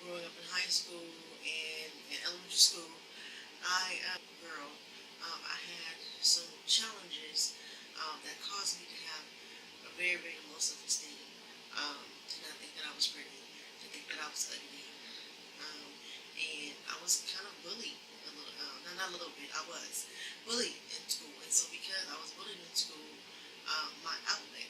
growing up in high school and in elementary school, girl, I had some challenges that caused me to have a very, very low self-esteem. To not think that I was pretty, to think that I was ugly, and I was kind of bullied a little. Not a little bit. I was bullied in school, and so because I was bullied in school, my outlet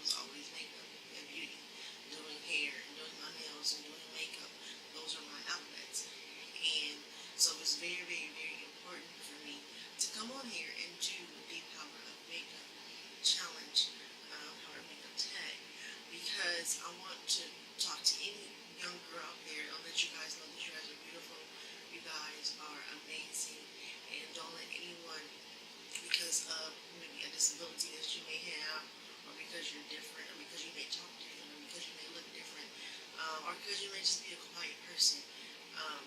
was always makeup and beauty, doing hair and doing my nails and doing makeup. Those are my outlets, and so it was very, very, very important for me to come on here and do the power of makeup challenge, power of makeup tag, because I want to talk to any young girl out there and let you guys know that you guys are beautiful, you guys are amazing, and don't let anyone, because of maybe a disability that you may have, or because you're different, or because you may talk different, or because you may look different, or because you may just be a quiet person, um,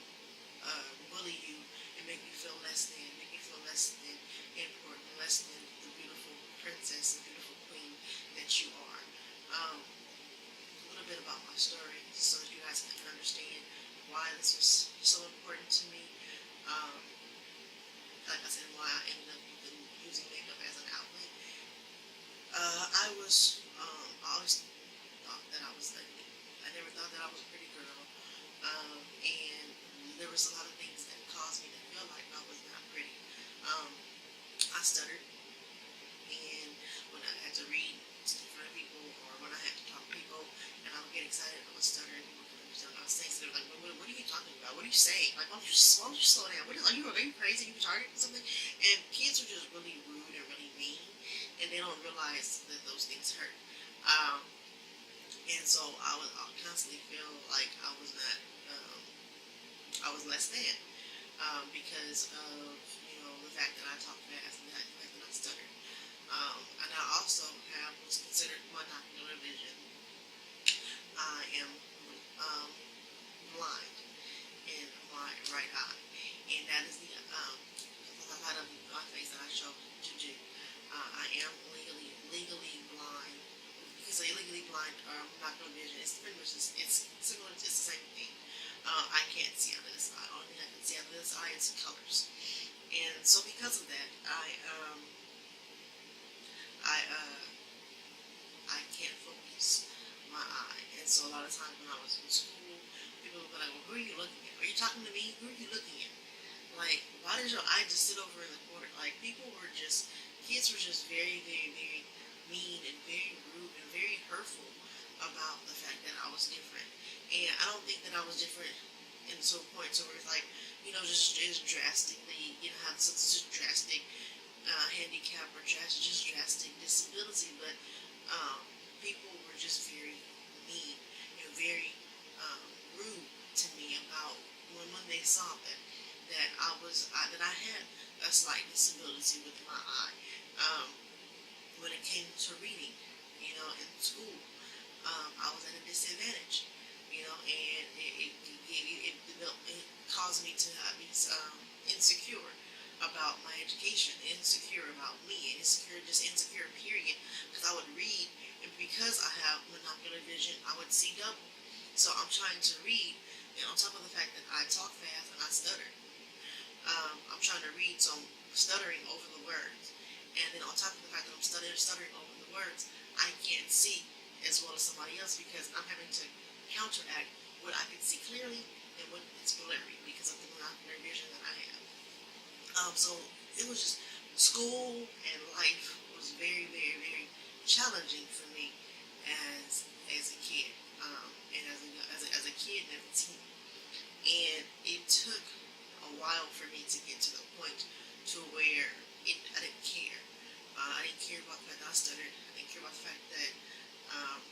bully you and make you feel less than, make you feel less than important, less than the beautiful princess, the beautiful queen that you are. A little bit about my story so that you guys can understand why this was so important to me. Um, like I said, why I ended up using makeup as an outlet. I always thought that I was ugly. I never thought that I was a pretty girl. And there was a lot of things that caused me to feel like I was not pretty. Um, I stuttered, and when I had to read to different people, or when I had to talk to people, and I would get excited, I would stutter, and people couldn't understand what I was saying. So they were like, what are you talking about? What are you saying? Like, why don't you slow down? Are you crazy? Are you retarded or something? And kids are just really rude and really mean, and they don't realize that those things hurt. Um, and so I would constantly feel like um, I was less than, because of, the fact that I talk fast and the fact that I stutter. And I also have what's considered monocular vision. I am um, blind in my right eye, and that is a lot of my face that I show to do. I am legally blind. You can say legally blind or monocular vision. It's pretty much it's similar. It's the same thing. I can't see out of this eye. Only thing I can see out of this eye is colors. And so because of that, I I can't focus my eye. And so a lot of times when I was in school, people would be like, well, who are you looking at? Are you talking to me? Who are you looking at? Like, why does your eye just sit over in the corner? Like, kids were just very, very, very mean and very rude and very hurtful about the fact that I was different. And I don't think that I was different in to a point to where it's like, just drastically, have such drastic handicap or just drastic disability, but people were just very mean and very um, rude to me about when they saw that I had a slight disability with my eye. Um, when it came to reading, in school, I was at a disadvantage, and it caused me to be insecure about my education, insecure about me, insecure period, because I would read, and because I have monocular vision, I would see double. So I'm trying to read, and on top of the fact that I talk fast and I stutter, I'm trying to read, so I'm stuttering over the words. And then on top of the fact that I'm stuttering over the words, I can't see as well as somebody else because I'm having to counteract what I can see clearly and what is blurry because of the monocular vision that I have. So it was just school and life was very, very, very challenging for me as a kid, and as a kid and as a teen. And it took a while for me to get to the point to where I didn't care. I didn't care about the fact that I stuttered. I didn't care about the fact um,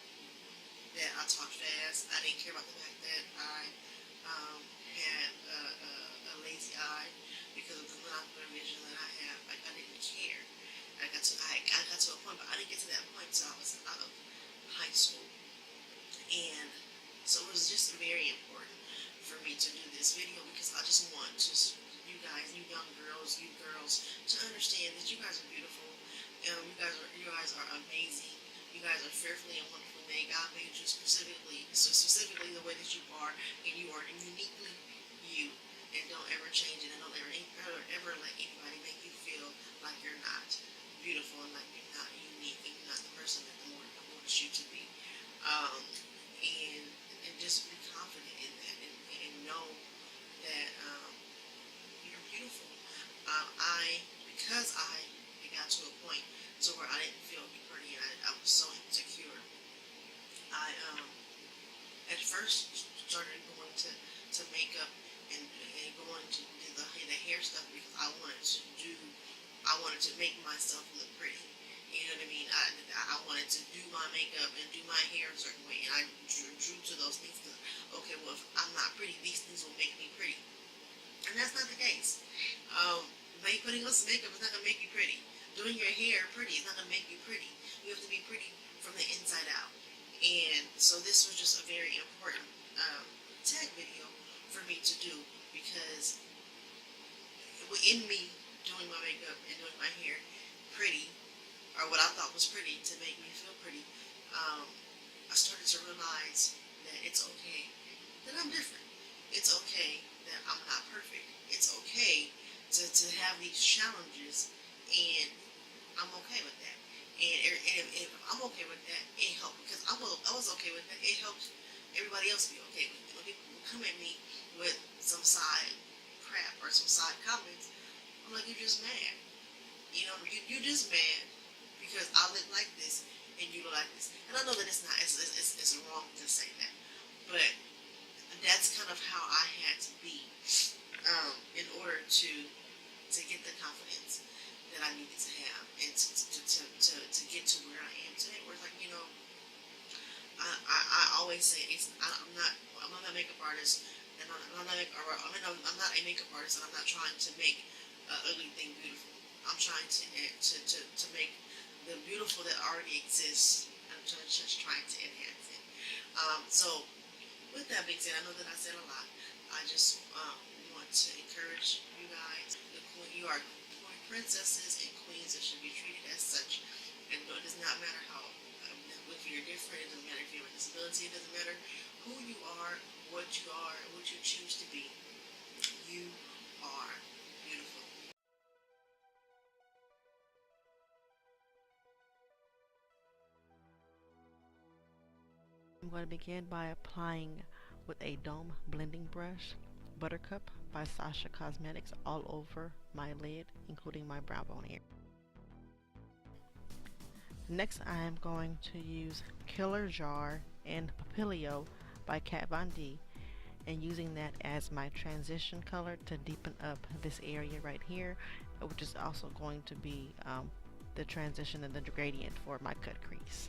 that I talked fast. I didn't care about the fact that I had a lazy eye because of the monocular vision that I have. Like, I didn't care. I got to a point, but I didn't get to that point until I was out of high school. And so it was just very important for me to do this video because I just want you guys, you girls, to understand that you guys are beautiful. You guys are amazing. You guys are fearfully and wonderfully made. God made you specifically the way that as you are, and you are uniquely you. And don't ever change it, and don't ever let anybody make you feel like you're not beautiful and like you're not unique and you're not the person that the Lord wants you to be. Um, and just be confident in that, and know that you're beautiful. I because I got to a point to where I didn't feel pretty, and I was so insecure. I at first started going to makeup and going to do the hair stuff because I wanted to make myself look pretty. You know what I mean? I wanted to do my makeup and do my hair a certain way, and I drew to those things. Okay, well, if I'm not pretty, these things will make me pretty, and that's not the case. Putting on some makeup is not gonna make you pretty. Doing your hair pretty is not gonna make you pretty. You have to be pretty from the inside out. And so this was just a very important tag video for me to do because in me doing my makeup and doing my hair pretty, or what I thought was pretty to make me feel pretty, I started to realize that it's okay that I'm different. It's okay that I'm not perfect. It's okay to have these challenges, and I'm okay with that. And if I'm okay with that, it helped because I was okay with that. It helped everybody else be okay with it. When people come at me with some side crap or some side comments, I'm like, you're just mad. You know, you're just mad because I look like this and you look like this. And I know that it's not, it's wrong to say that, but that's kind of how I had to be in order to get the confidence that I needed to have, and to get to where I am today. Where it's like, I always say I'm not a makeup artist, and I'm not a makeup artist, and I'm not trying to make ugly thing beautiful. I'm trying to make the beautiful that already exists. I'm just trying to enhance it. So with that being said, I know that I said a lot. I just want to encourage you guys. You are princesses and queens that should be treated as such. And it does not matter how, if you're different, it doesn't matter if you have a disability, it doesn't matter who you are, what you choose to be. You are beautiful. I'm going to begin by applying with a Dome blending brush, Buttercup by Sasha Cosmetics, all over my lid, including my brow bone area. Next, I am going to use Killer Jar and Papilio by Kat Von D, and using that as my transition color to deepen up this area right here, which is also going to be the transition and the gradient for my cut crease.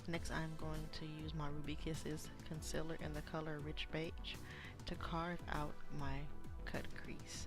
Next, I'm going to use my Ruby Kisses concealer in the color Rich Beige to carve out my cut crease.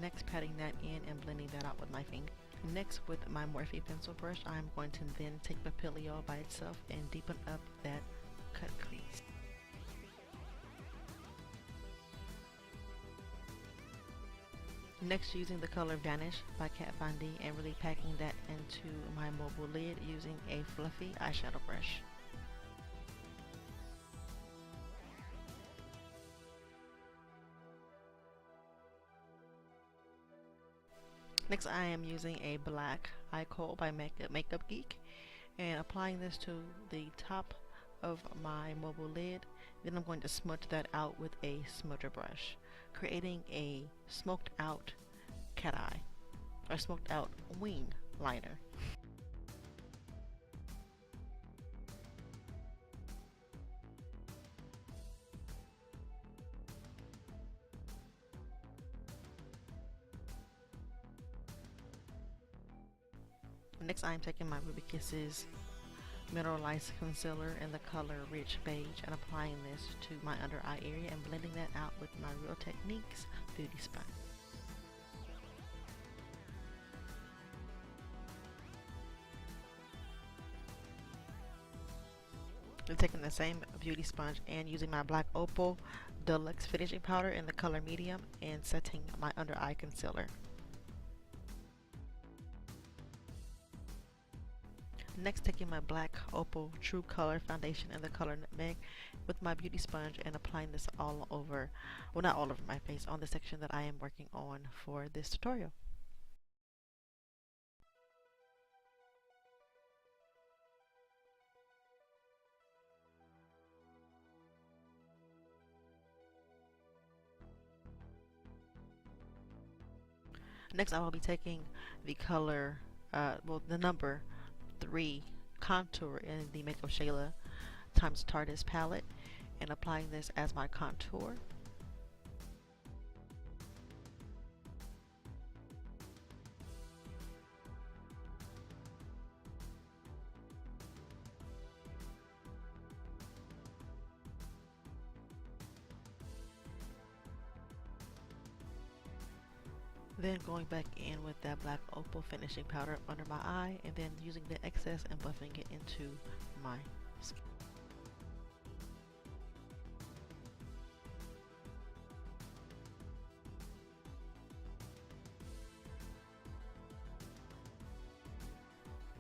Next, patting that in and blending that out with my finger. Next, with my Morphe pencil brush, I'm going to then take Papilio by itself and deepen up that cut crease. Next, using the color Vanish by Kat Von D and really packing that into my mobile lid using a fluffy eyeshadow brush. Next, I am using a black eye kohl by Makeup Geek and applying this to the top of my mobile lid. Then I'm going to smudge that out with a smudger brush, creating a smoked out cat eye, or smoked out wing liner. Next, I am taking my Ruby Kisses Mineralized Concealer in the color Rich Beige and applying this to my under eye area and blending that out with my Real Techniques Beauty Sponge. I'm taking the same beauty sponge and using my Black Opal Deluxe Finishing Powder in the color Medium and setting my under eye concealer. Next, taking my Black Opal True Color Foundation in the color Nutmeg with my beauty sponge and applying this all over, well, not all over my face, on the section that I am working on for this tutorial. Next, I will be taking the color, the number 3 contour in the Makeup Shayla times Tardis palette and applying this as my contour. Then going back in with that Black Opal finishing powder under my eye and then using the excess and buffing it into my skin.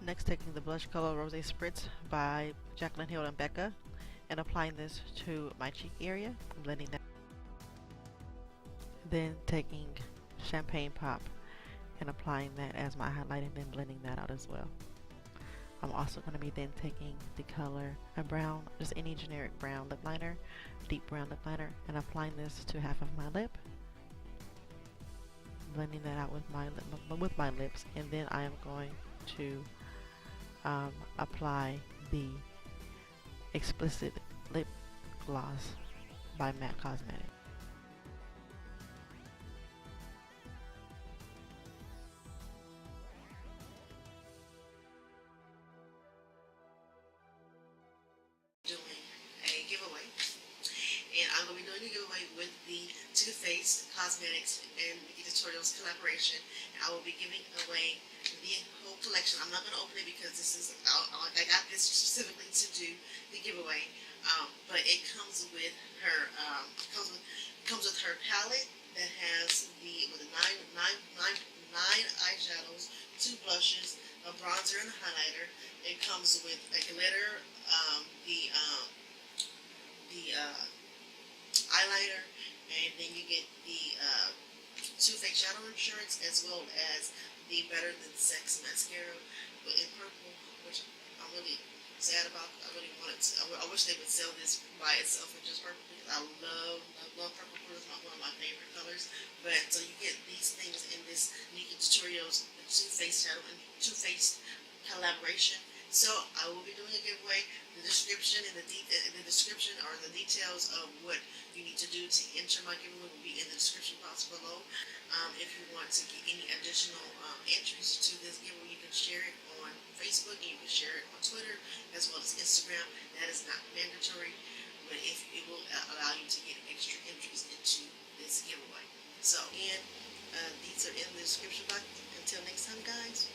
Next, taking the blush color Rose Spritz by Jaclyn Hill and Becca and applying this to my cheek area, blending that. Then taking Champagne Pop and applying that as my highlight and then blending that out as well. I'm also going to be then taking the color a brown, just any generic brown lip liner, deep brown lip liner, and applying this to half of my lip, blending that out with my lips, and then I am going to apply the Explicit Lip Gloss by MAC Cosmetics. And I'm going to be doing a giveaway with the Too Faced Cosmetics and Wiki Tutorials collaboration. And I will be giving away the whole collection. I'm not going to open it because this is, I got this specifically to do the giveaway. But it comes with her, comes with her palette that has the nine eyeshadows, 2 blushes, a bronzer and a highlighter. It comes with a glitter, the eyeliner, and then you get the Too Faced Shadow Insurance as well as the Better Than Sex mascara in purple, which I'm really sad about. I really wanted to. I wish they would sell this by itself in just purple because I love purple. It's one of my favorite colors. But so you get these things in this Nikki Tutorials Too Faced Shadow and Too Faced collaboration. So I will be doing a giveaway. The description and the description or the details of what you need to do to enter my giveaway will be in the description box below. If you want to get any additional entries to this giveaway, you can share it on Facebook and you can share it on Twitter as well as Instagram. That is not mandatory, but if it will allow you to get extra entries into this giveaway. So, and these are in the description box. Until next time, guys.